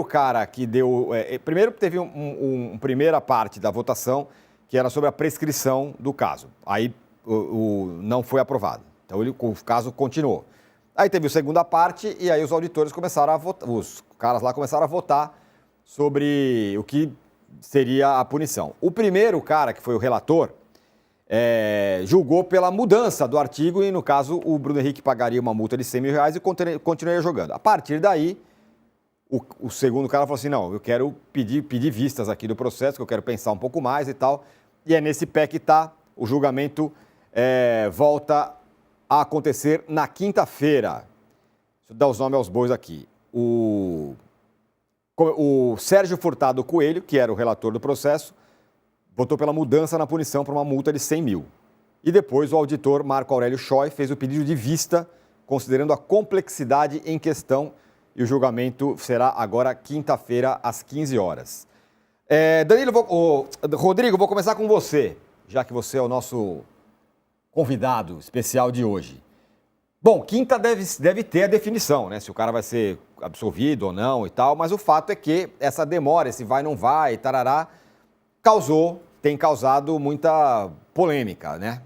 O cara que deu... primeiro teve primeira parte da votação, que era sobre a prescrição do caso. Aí não foi aprovado. Então o caso continuou. Aí teve a segunda parte e aí os auditores começaram a votar, os caras lá começaram a votar sobre o que seria a punição. O primeiro cara, que foi o relator, julgou pela mudança do artigo e, no caso, o Bruno Henrique pagaria uma multa de R$100 mil e continuaria jogando. A partir daí, o segundo cara falou assim, não, eu quero pedir vistas aqui do processo, que eu quero pensar um pouco mais e tal. E é nesse pé que está, o julgamento volta a acontecer na quinta-feira. Deixa eu dar os nomes aos bois aqui. O Sérgio Furtado Coelho, que era o relator do processo, votou pela mudança na punição para uma multa de 100 mil. E depois o auditor Marco Aurélio Choi fez o pedido de vista, considerando a complexidade em questão, e o julgamento será agora quinta-feira, às 15 horas. Rodrigo, vou começar com você, já que você é o nosso convidado especial de hoje. Bom, quinta deve ter a definição, né? Se o cara vai ser absolvido ou não e tal, mas o fato é que essa demora, esse vai, não vai, tarará, tem causado muita polêmica, né?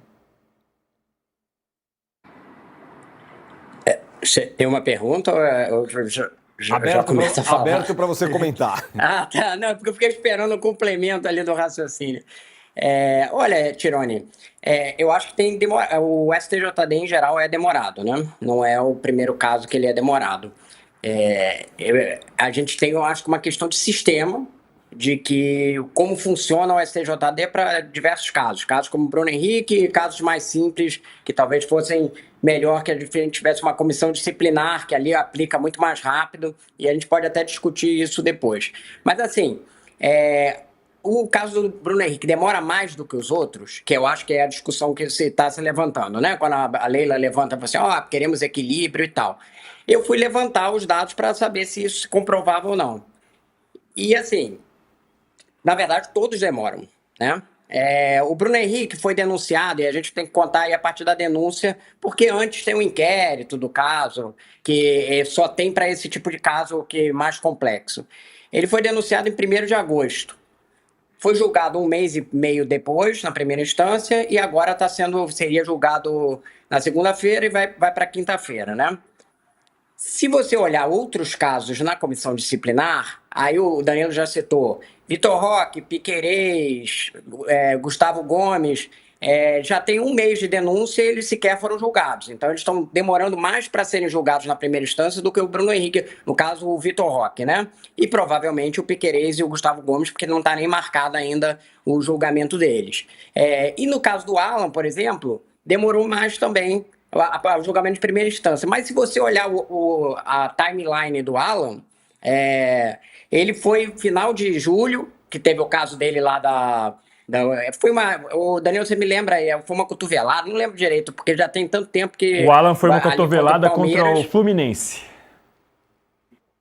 Tem uma pergunta ou já começa a falar? Aberto para você comentar. Tá. Não, porque eu fiquei esperando o complemento ali do raciocínio. Olha, Tironi, eu acho que o STJD em geral é demorado, né? Não é o primeiro caso que ele é demorado. A gente tem, eu acho, uma questão de sistema, de que como funciona o STJD para diversos casos como Bruno Henrique, casos mais simples, que talvez fossem melhor que a gente tivesse uma comissão disciplinar, que ali aplica muito mais rápido, e a gente pode até discutir isso depois. Mas assim, o caso do Bruno Henrique demora mais do que os outros, que eu acho que é a discussão que você está se levantando, né? Quando a Leila levanta e fala assim, queremos equilíbrio e tal. Eu fui levantar os dados para saber se isso se comprovava ou não. E assim, na verdade, todos demoram, né? O Bruno Henrique foi denunciado, e a gente tem que contar aí a partir da denúncia, porque antes tem um inquérito do caso, que só tem para esse tipo de caso que é mais complexo. Ele foi denunciado em 1º de agosto. Foi julgado 1 mês e meio depois, na primeira instância, e agora seria julgado na segunda-feira e vai para quinta-feira, né? Se você olhar outros casos na comissão disciplinar, aí o Danilo já citou Vitor Roque, Piquerez, Gustavo Gomes, já tem 1 mês de denúncia e eles sequer foram julgados. Então eles estão demorando mais para serem julgados na primeira instância do que o Bruno Henrique, no caso o Vitor Roque, né? E provavelmente o Piquerez e o Gustavo Gomes, porque não está nem marcado ainda o julgamento deles. E no caso do Alan, por exemplo, demorou mais também o julgamento de primeira instância. Mas se você olhar a timeline do Alan, ele foi final de julho, que teve o caso dele lá o Danilo, você me lembra, foi uma cotovelada, não lembro direito, porque já tem tanto tempo que... O Alan foi uma cotovelada contra o Fluminense.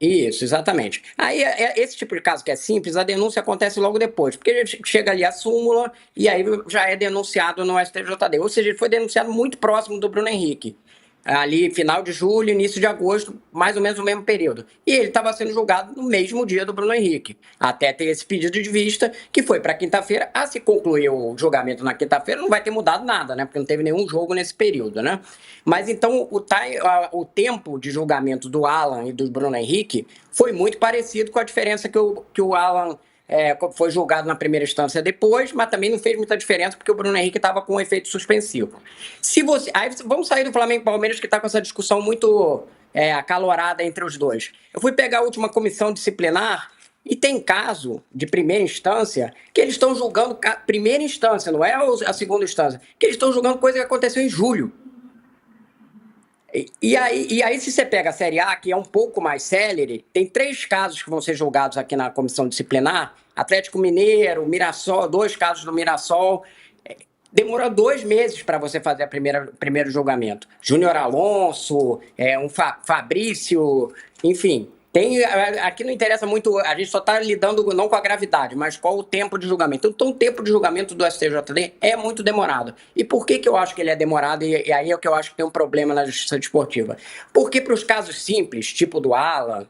Isso, exatamente. Aí, esse tipo de caso que é simples, a denúncia acontece logo depois, porque chega ali a súmula e aí já é denunciado no STJD. Ou seja, ele foi denunciado muito próximo do Bruno Henrique. Ali, final de julho, início de agosto, mais ou menos o mesmo período. E ele estava sendo julgado no mesmo dia do Bruno Henrique, até ter esse pedido de vista, que foi para quinta-feira. Se concluir o julgamento na quinta-feira, não vai ter mudado nada, né? Porque não teve nenhum jogo nesse período, né? Mas então, o tempo de julgamento do Alan e do Bruno Henrique foi muito parecido, com a diferença que o Alan... foi julgado na primeira instância depois, mas também não fez muita diferença porque o Bruno Henrique estava com um efeito suspensivo. Aí vamos sair do Flamengo e Palmeiras, que está com essa discussão muito acalorada entre os dois. Eu fui pegar a última comissão disciplinar e tem caso de primeira instância que eles estão julgando primeira instância, não é a segunda instância, que eles estão julgando coisa que aconteceu em julho. E aí, se você pega a Série A, que é um pouco mais célere, tem 3 casos que vão ser julgados aqui na comissão disciplinar: Atlético Mineiro, Mirassol, 2 casos do Mirassol. Demorou 2 meses para você fazer o primeiro julgamento. Júnior Alonso, Fabrício, enfim. Aqui não interessa muito, a gente só está lidando não com a gravidade, mas qual o tempo de julgamento. Então, o tempo de julgamento do STJD é muito demorado. E por que eu acho que ele é demorado? E aí é o que eu acho que tem um problema na justiça desportiva. Porque para os casos simples, tipo do Alan,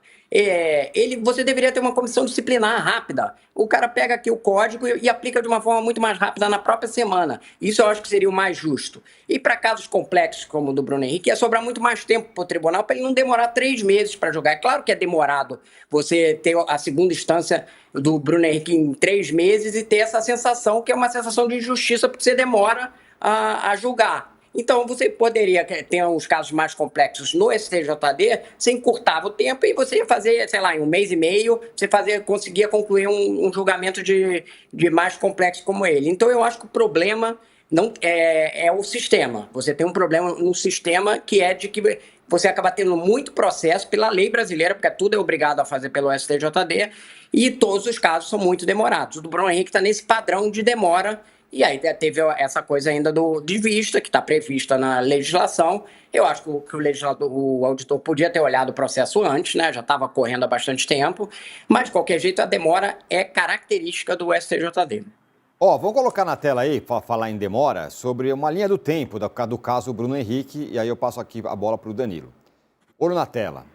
você deveria ter uma comissão disciplinar rápida. O cara pega aqui o código e aplica de uma forma muito mais rápida na própria semana. Isso eu acho que seria o mais justo. E para casos complexos como o do Bruno Henrique, ia sobrar muito mais tempo para o tribunal para ele não demorar 3 meses para julgar. É claro que é demorado você ter a segunda instância do Bruno Henrique em 3 meses e ter essa sensação que é uma sensação de injustiça porque você demora a julgar. Então, você poderia ter uns casos mais complexos no STJD, você encurtava o tempo e você ia fazer, sei lá, em 1 mês e meio, você conseguia concluir um julgamento de mais complexo como ele. Então, eu acho que o problema não é o sistema. Você tem um problema no sistema que é de que você acaba tendo muito processo pela lei brasileira, porque tudo é obrigado a fazer pelo STJD, e todos os casos são muito demorados. O do Bruno Henrique está nesse padrão de demora. E aí teve essa coisa ainda de vista, que está prevista na legislação. Eu acho que o auditor podia ter olhado o processo antes, né? Já estava correndo há bastante tempo. Mas, de qualquer jeito, a demora é característica do STJD. Vamos colocar na tela aí, para falar em demora, sobre uma linha do tempo do caso Bruno Henrique, e aí eu passo aqui a bola para o Danilo. Olho na tela,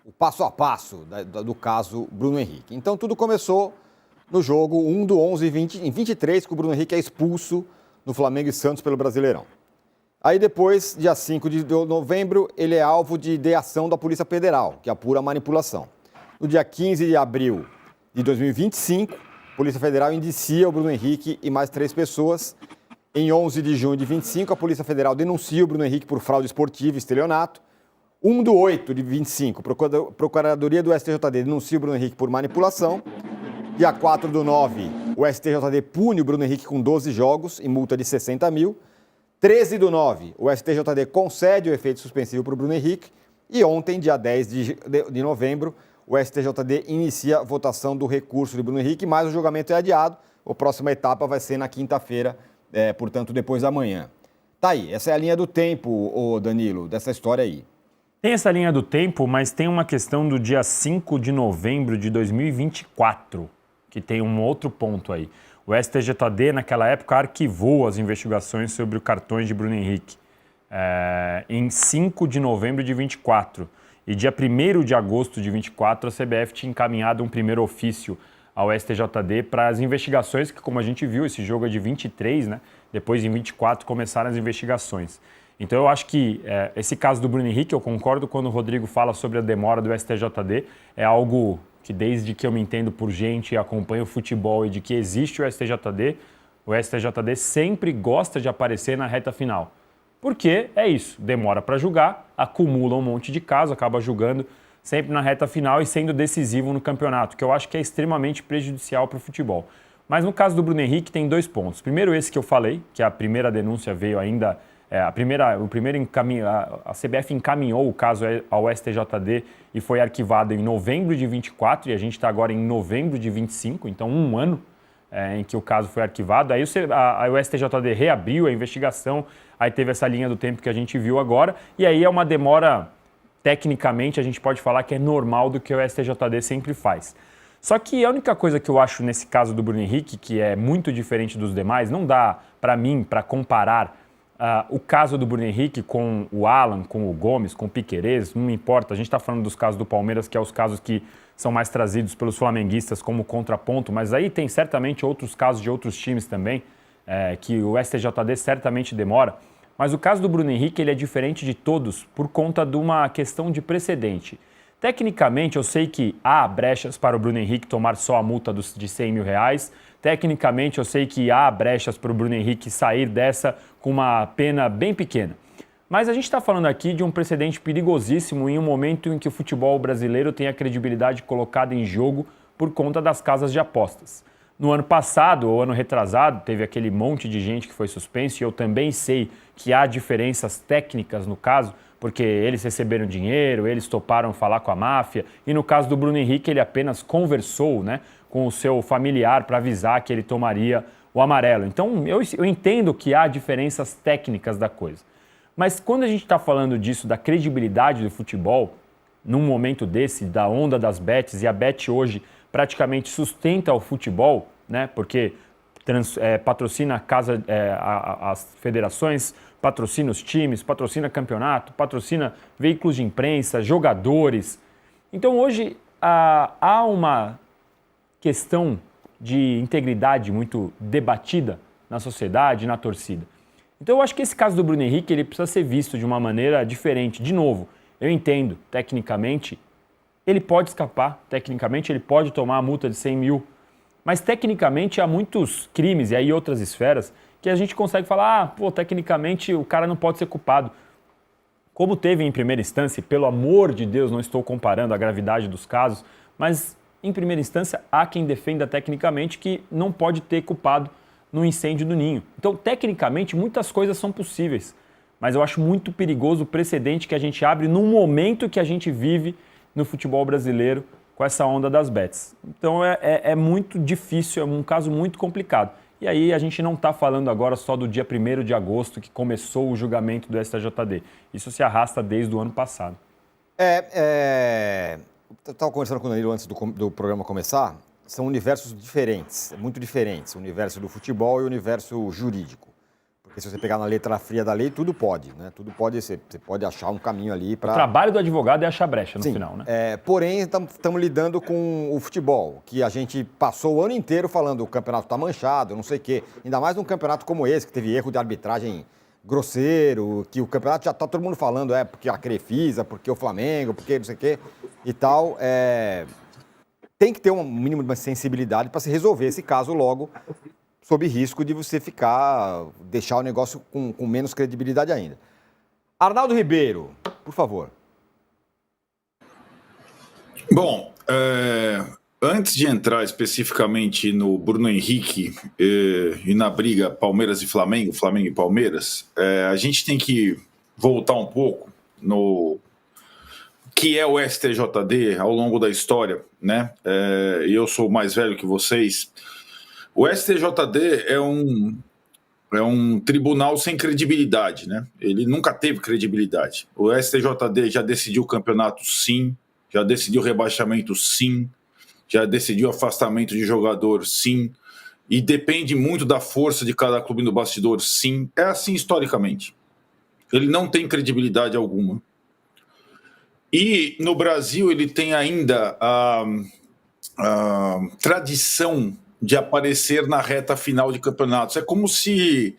o passo a passo do caso Bruno Henrique. Então, tudo começou no jogo 1/11/23, que o Bruno Henrique é expulso no Flamengo e Santos pelo Brasileirão. Aí depois, dia 5 de novembro, ele é alvo de ideação da Polícia Federal, que apura a manipulação. No dia 15 de abril de 2025, a Polícia Federal indicia o Bruno Henrique e mais 3 pessoas. Em 11 de junho de 25, a Polícia Federal denuncia o Bruno Henrique por fraude esportiva e estelionato. 1/8/25, a Procuradoria do STJD denuncia o Bruno Henrique por manipulação. Dia 4/9, o STJD pune o Bruno Henrique com 12 jogos e multa de 60 mil. 13/9, o STJD concede o efeito suspensivo para o Bruno Henrique. E ontem, dia 10 de novembro, o STJD inicia a votação do recurso de Bruno Henrique, mas o julgamento é adiado. A próxima etapa vai ser na quinta-feira, portanto, depois da manhã. Tá aí, essa é a linha do tempo, Danilo, dessa história aí. Tem essa linha do tempo, mas tem uma questão do dia 5 de novembro de 2024. Que tem um outro ponto aí. O STJD, naquela época, arquivou as investigações sobre os cartões de Bruno Henrique em 5 de novembro de 24. E dia 1º de agosto de 24, a CBF tinha encaminhado um primeiro ofício ao STJD para as investigações, que como a gente viu, esse jogo é de 23, né? Depois em 24 começaram as investigações. Então eu acho que esse caso do Bruno Henrique, eu concordo quando o Rodrigo fala sobre a demora do STJD, é algo que desde que eu me entendo por gente e acompanho o futebol e de que existe o STJD sempre gosta de aparecer na reta final. Porque é isso, demora para julgar, acumula um monte de casos, acaba julgando sempre na reta final e sendo decisivo no campeonato, que eu acho que é extremamente prejudicial para o futebol. Mas no caso do Bruno Henrique tem 2 pontos. Primeiro esse que eu falei, que a primeira denúncia veio ainda... A CBF encaminhou o caso ao STJD e foi arquivado em novembro de 24 e a gente está agora em novembro de 25, então 1 ano em que o caso foi arquivado. Aí o STJD reabriu a investigação, aí teve essa linha do tempo que a gente viu agora e aí é uma demora, tecnicamente a gente pode falar que é normal do que o STJD sempre faz. Só que a única coisa que eu acho nesse caso do Bruno Henrique, que é muito diferente dos demais, não dá para mim para comparar o caso do Bruno Henrique com o Alan, com o Gomes, com o Piquerez, não importa, a gente está falando dos casos do Palmeiras, que é os casos que são mais trazidos pelos flamenguistas como contraponto, mas aí tem certamente outros casos de outros times também, que o STJD certamente demora. Mas o caso do Bruno Henrique ele é diferente de todos por conta de uma questão de precedente. Tecnicamente, eu sei que há brechas para o Bruno Henrique tomar só a multa de 100 mil reais. Tecnicamente, eu sei que há brechas para o Bruno Henrique sair dessa com uma pena bem pequena. Mas a gente está falando aqui de um precedente perigosíssimo em um momento em que o futebol brasileiro tem a credibilidade colocada em jogo por conta das casas de apostas. No ano passado, ou ano retrasado, teve aquele monte de gente que foi suspenso e eu também sei que há diferenças técnicas no caso, porque eles receberam dinheiro, eles toparam falar com a máfia, e no caso do Bruno Henrique ele apenas conversou, né, com o seu familiar para avisar que ele tomaria o amarelo. Então eu entendo que há diferenças técnicas da coisa. Mas quando a gente está falando disso, da credibilidade do futebol, num momento desse, da onda das bets, e a bet hoje praticamente sustenta o futebol, né, porque patrocina as federações, patrocina os times, patrocina campeonato, patrocina veículos de imprensa, jogadores. Então hoje há uma questão de integridade muito debatida na sociedade, na torcida. Então eu acho que esse caso do Bruno Henrique ele precisa ser visto de uma maneira diferente. De novo, eu entendo, tecnicamente, ele pode escapar, tecnicamente ele pode tomar a multa de 100 mil, mas tecnicamente há muitos crimes, e aí outras esferas, que a gente consegue falar, tecnicamente o cara não pode ser culpado. Como teve em primeira instância, pelo amor de Deus, não estou comparando a gravidade dos casos, mas em primeira instância há quem defenda tecnicamente que não pode ter culpado no incêndio do Ninho. Então, tecnicamente, muitas coisas são possíveis, mas eu acho muito perigoso o precedente que a gente abre num momento que a gente vive no futebol brasileiro com essa onda das bets. Então, é muito difícil, é um caso muito complicado. E aí a gente não está falando agora só do dia 1º de agosto que começou o julgamento do STJD. Isso se arrasta desde o ano passado. Eu estava conversando com o Danilo antes do programa começar. São universos diferentes, muito diferentes. O universo do futebol e o universo jurídico. Porque se você pegar na letra fria da lei, tudo pode, né? Tudo pode ser. Você pode achar um caminho ali para... O trabalho do advogado é achar brecha no final, né? Porém, estamos lidando com o futebol, que a gente passou o ano inteiro falando o campeonato está manchado, não sei o quê. Ainda mais num campeonato como esse, que teve erro de arbitragem grosseiro, que o campeonato já está todo mundo falando, porque a Crefisa, porque o Flamengo, porque não sei o quê e tal. Tem que ter um mínimo de sensibilidade para se resolver esse caso logo, sob risco de você deixar o negócio com menos credibilidade ainda. Arnaldo Ribeiro, por favor. Bom, antes de entrar especificamente no Bruno Henrique e na briga Palmeiras e Flamengo, Flamengo e Palmeiras, a gente tem que voltar um pouco no que é o STJD ao longo da história, né? Eu sou mais velho que vocês. O STJD é um tribunal sem credibilidade, né? Ele nunca teve credibilidade. O STJD já decidiu o campeonato, sim. Já decidiu rebaixamento, sim. Já decidiu afastamento de jogador, sim. E depende muito da força de cada clube no bastidor, sim. É assim historicamente. Ele não tem credibilidade alguma. E no Brasil ele tem ainda a tradição de aparecer na reta final de campeonatos. É como se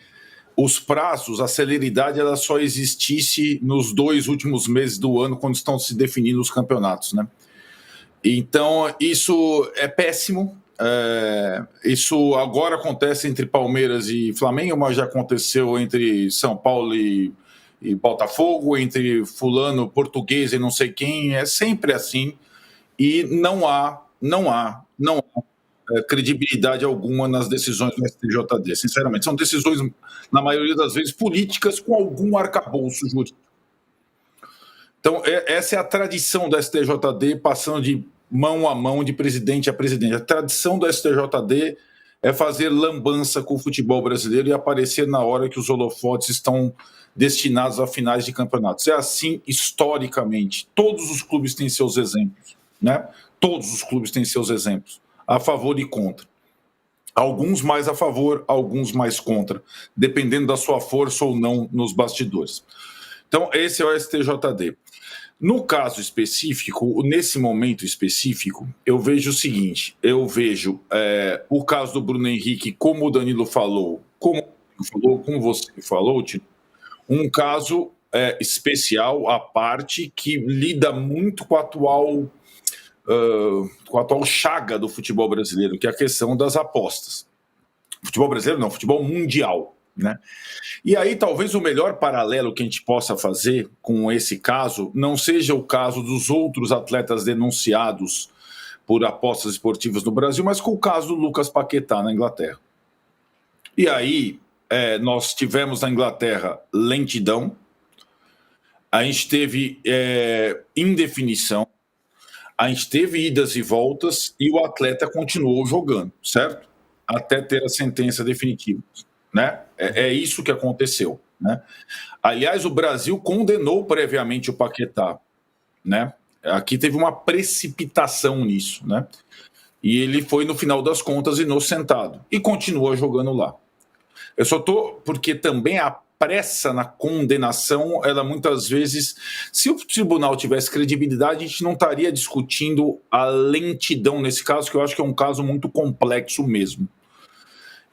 os prazos, a celeridade, ela só existisse nos 2 últimos meses do ano, quando estão se definindo os campeonatos, né? Então, isso é péssimo. Isso agora acontece entre Palmeiras e Flamengo, mas já aconteceu entre São Paulo e Botafogo, entre fulano, português e não sei quem. É sempre assim. E não há credibilidade alguma nas decisões do STJD, sinceramente. São decisões, na maioria das vezes, políticas com algum arcabouço jurídico. Então, essa é a tradição do STJD, passando de mão a mão, de presidente a presidente. A tradição do STJD é fazer lambança com o futebol brasileiro e aparecer na hora que os holofotes estão destinados a finais de campeonatos. É assim historicamente. Todos os clubes têm seus exemplos, né? Todos os clubes têm seus exemplos, a favor e contra. Alguns mais a favor, alguns mais contra, dependendo da sua força ou não nos bastidores. Então, esse é o STJD. No caso específico, nesse momento específico, eu vejo o seguinte, eu vejo o caso do Bruno Henrique, como o Danilo falou, como você falou, Tino, um caso especial, à parte, que lida muito com a atual chaga do futebol brasileiro, que é a questão das apostas. Futebol brasileiro não, futebol mundial, né? E aí talvez o melhor paralelo que a gente possa fazer com esse caso não seja o caso dos outros atletas denunciados por apostas esportivas no Brasil, mas com o caso do Lucas Paquetá na Inglaterra. E aí nós tivemos na Inglaterra lentidão, a gente teve indefinição, a gente teve idas e voltas e o atleta continuou jogando, certo? Até ter a sentença definitiva, né? É isso que aconteceu, né? Aliás, o Brasil condenou previamente o Paquetá, né? Aqui teve uma precipitação nisso, né? E ele foi, no final das contas, inocentado e continua jogando lá. Eu só porque também pressa na condenação, ela muitas vezes, se o tribunal tivesse credibilidade, a gente não estaria discutindo a lentidão nesse caso, que eu acho que é um caso muito complexo mesmo.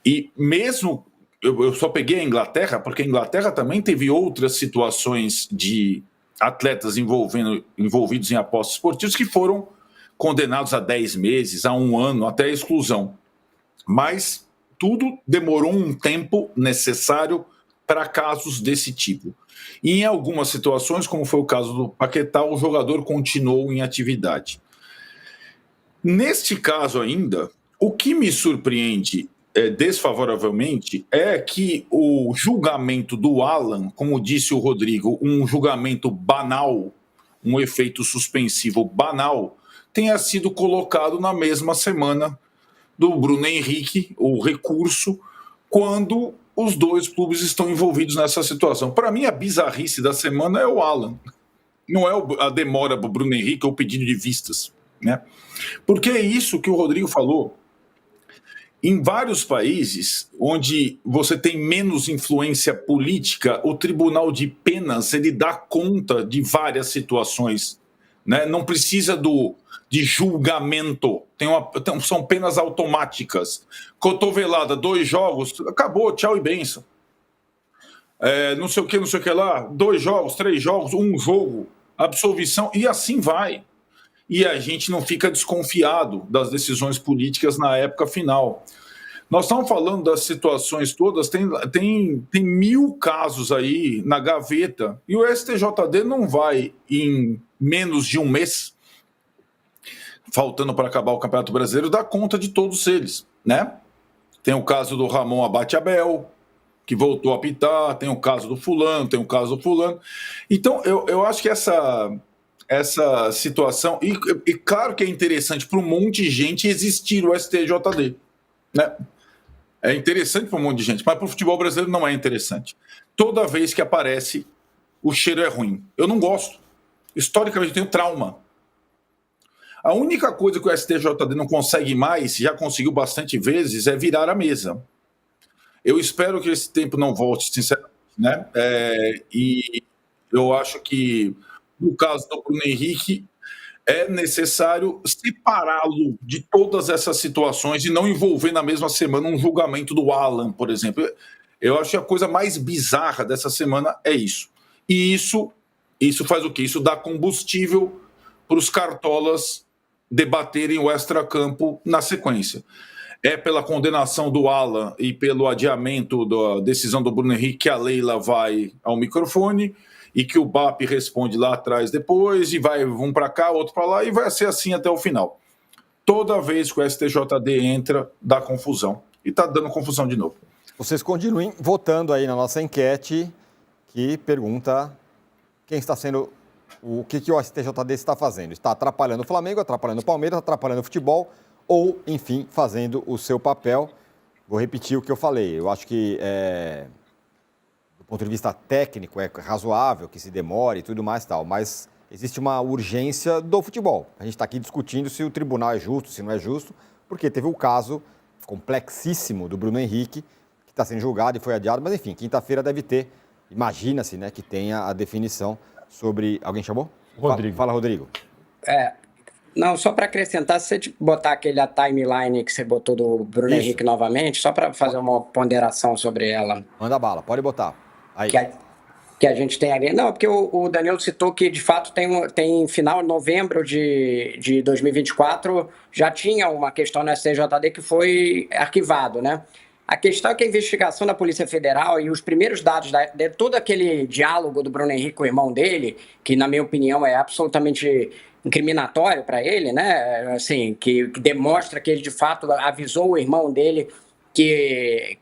E mesmo, eu só peguei a Inglaterra, porque a Inglaterra também teve outras situações de atletas envolvidos em apostas esportivas que foram condenados a 10 meses, a 1 ano, até a exclusão. Mas tudo demorou um tempo necessário para casos desse tipo. E em algumas situações, como foi o caso do Paquetá, o jogador continuou em atividade. Neste caso ainda, o que me surpreende desfavoravelmente é que o julgamento do Alan, como disse o Rodrigo, um julgamento banal, um efeito suspensivo banal, tenha sido colocado na mesma semana do Bruno Henrique, o recurso, quando os dois clubes estão envolvidos nessa situação. Para mim, a bizarrice da semana é o Alan. Não é a demora para o Bruno Henrique ou o pedido de vistas, né? Porque é isso que o Rodrigo falou. Em vários países onde você tem menos influência política, o Tribunal de Penas ele dá conta de várias situações, né? Não precisa de julgamento, são penas automáticas. Cotovelada, 2 jogos, acabou, tchau e benção. Não sei o que lá, 2 jogos, 3 jogos, 1 jogo, absolvição, e assim vai. E a gente não fica desconfiado das decisões políticas na época final. Nós estamos falando das situações todas, tem 1000 casos aí na gaveta, e o STJD não vai, em menos de um mês, faltando para acabar o Campeonato Brasileiro, dar conta de todos eles, né? Tem o caso do Ramon Abate Abel, que voltou a apitar, tem o caso do fulano, tem o caso do fulano. Então, eu acho que essa situação... E claro que é interessante para um monte de gente existir o STJD, né? É interessante para um monte de gente, mas para o futebol brasileiro não é interessante. Toda vez que aparece, o cheiro é ruim. Eu não gosto. Historicamente, eu tenho trauma. A única coisa que o STJD não consegue mais, já conseguiu bastante vezes, é virar a mesa. Eu espero que esse tempo não volte, sinceramente, né? E eu acho que, no caso do Bruno Henrique, é necessário separá-lo de todas essas situações e não envolver na mesma semana um julgamento do Alan, por exemplo. Eu acho que a coisa mais bizarra dessa semana é isso. E isso faz o quê? Isso dá combustível para os cartolas debaterem o extracampo na sequência. É pela condenação do Alan e pelo adiamento da decisão do Bruno Henrique que a Leila vai ao microfone e que o BAP responde lá atrás depois, e vai um para cá, outro para lá, e vai ser assim até o final. Toda vez que o STJD entra, dá confusão. E está dando confusão de novo. Vocês continuem votando aí na nossa enquete, que pergunta quem está sendo... O que o STJD está fazendo? Está atrapalhando o Flamengo, atrapalhando o Palmeiras, atrapalhando o futebol ou, enfim, fazendo o seu papel? Vou repetir o que eu falei. Eu acho que, do ponto de vista técnico, é razoável que se demore e tudo mais e tal, mas existe uma urgência do futebol. A gente está aqui discutindo se o tribunal é justo, se não é justo, porque teve o caso complexíssimo do Bruno Henrique, que está sendo julgado e foi adiado, mas, enfim, quinta-feira deve ter, imagina-se, né, que tenha a definição sobre... Alguém chamou? Rodrigo. Fala, Rodrigo. Não, só para acrescentar, se você botar a timeline que você botou do Bruno Henrique novamente, só para fazer uma ponderação sobre ela. Manda bala, pode botar. Aí. Que a gente tem ali. Não, porque o Danilo citou que, de fato, tem final de novembro de 2024, já tinha uma questão no STJD que foi arquivado, né? A questão é que a investigação da Polícia Federal e os primeiros dados de todo aquele diálogo do Bruno Henrique com o irmão dele, que, na minha opinião, é absolutamente incriminatório para ele, né? Assim, que demonstra que ele, de fato, avisou o irmão dele que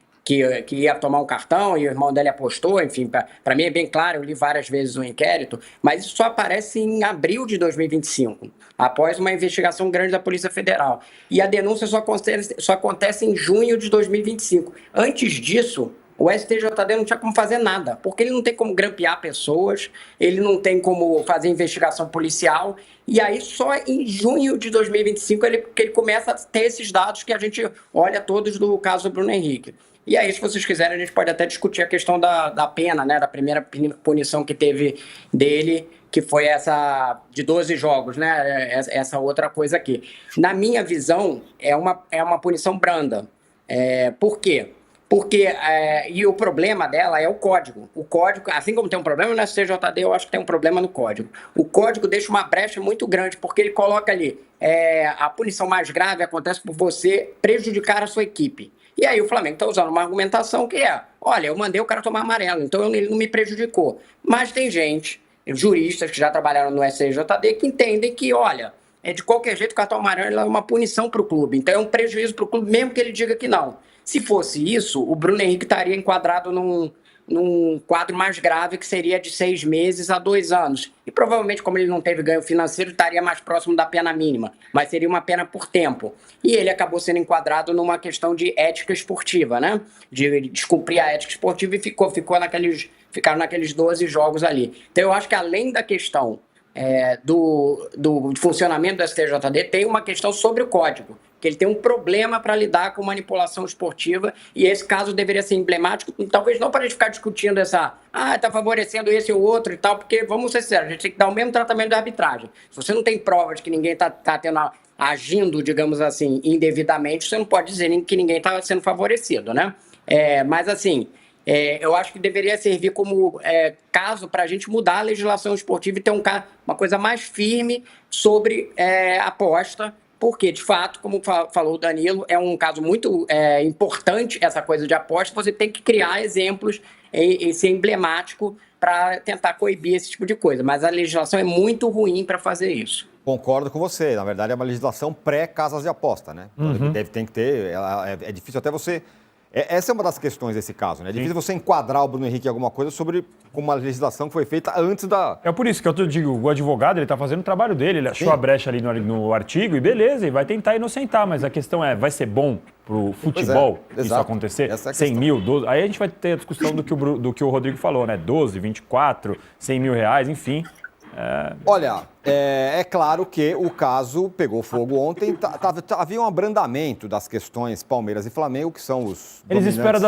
ia tomar um cartão e o irmão dele apostou, enfim, para mim é bem claro, eu li várias vezes o inquérito, mas isso só aparece em abril de 2025, após uma investigação grande da Polícia Federal. E a denúncia só acontece em junho de 2025. Antes disso, o STJD não tinha como fazer nada, porque ele não tem como grampear pessoas, ele não tem como fazer investigação policial, e aí só em junho de 2025 que ele começa a ter esses dados que a gente olha todos do caso do Bruno Henrique. E aí, se vocês quiserem, a gente pode até discutir a questão da pena, né? Da primeira punição que teve dele, que foi essa de 12 jogos, né? Essa outra coisa aqui. Na minha visão, é uma punição branda. Por quê? Porque, e o problema dela é o código. O código, assim como tem um problema no STJD, eu acho que tem um problema no código. O código deixa uma brecha muito grande, porque ele coloca ali, a punição mais grave acontece por você prejudicar a sua equipe. E aí o Flamengo está usando uma argumentação que olha, eu mandei o cara tomar amarelo, então ele não me prejudicou. Mas tem gente, juristas que já trabalharam no STJD, que entendem que, olha, de qualquer jeito o cartão amarelo é uma punição para o clube. Então é um prejuízo para o clube, mesmo que ele diga que não. Se fosse isso, o Bruno Henrique estaria enquadrado num quadro mais grave, que seria de 6 meses a 2 anos. E provavelmente, como ele não teve ganho financeiro, estaria mais próximo da pena mínima, mas seria uma pena por tempo. E ele acabou sendo enquadrado numa questão de ética esportiva, né? De descumprir a ética esportiva, e ficaram naqueles 12 jogos ali. Então eu acho que, além da questão do funcionamento do STJD, tem uma questão sobre o código, que ele tem um problema para lidar com manipulação esportiva, e esse caso deveria ser emblemático, talvez não para a gente ficar discutindo está favorecendo esse ou outro e tal, porque, vamos ser sérios, a gente tem que dar o mesmo tratamento da arbitragem. Se você não tem prova de que ninguém está agindo, digamos assim, indevidamente, você não pode dizer que ninguém está sendo favorecido, né? Mas, assim, eu acho que deveria servir como caso para a gente mudar a legislação esportiva e ter uma coisa mais firme sobre aposta, porque, de fato, como falou o Danilo, é um caso muito importante, essa coisa de aposta. Você tem que criar exemplos e ser emblemático para tentar coibir esse tipo de coisa. Mas a legislação é muito ruim para fazer isso. Concordo com você. Na verdade, é uma legislação pré-casas de aposta, né? Então, tem que ter... É difícil até você... Essa é uma das questões desse caso, né? É difícil você enquadrar o Bruno Henrique em alguma coisa com uma legislação que foi feita antes da... É por isso que eu digo, o advogado, ele está fazendo o trabalho dele, ele achou a brecha ali no artigo e beleza, e vai tentar inocentar, mas a questão vai ser bom pro futebol isso acontecer? 100 mil, 12... Aí a gente vai ter a discussão do que o Rodrigo falou, né? 12, 24, 100 mil reais, enfim... Olha, é claro que o caso pegou fogo ontem. Havia um abrandamento das questões Palmeiras e Flamengo, que são os Eles esperam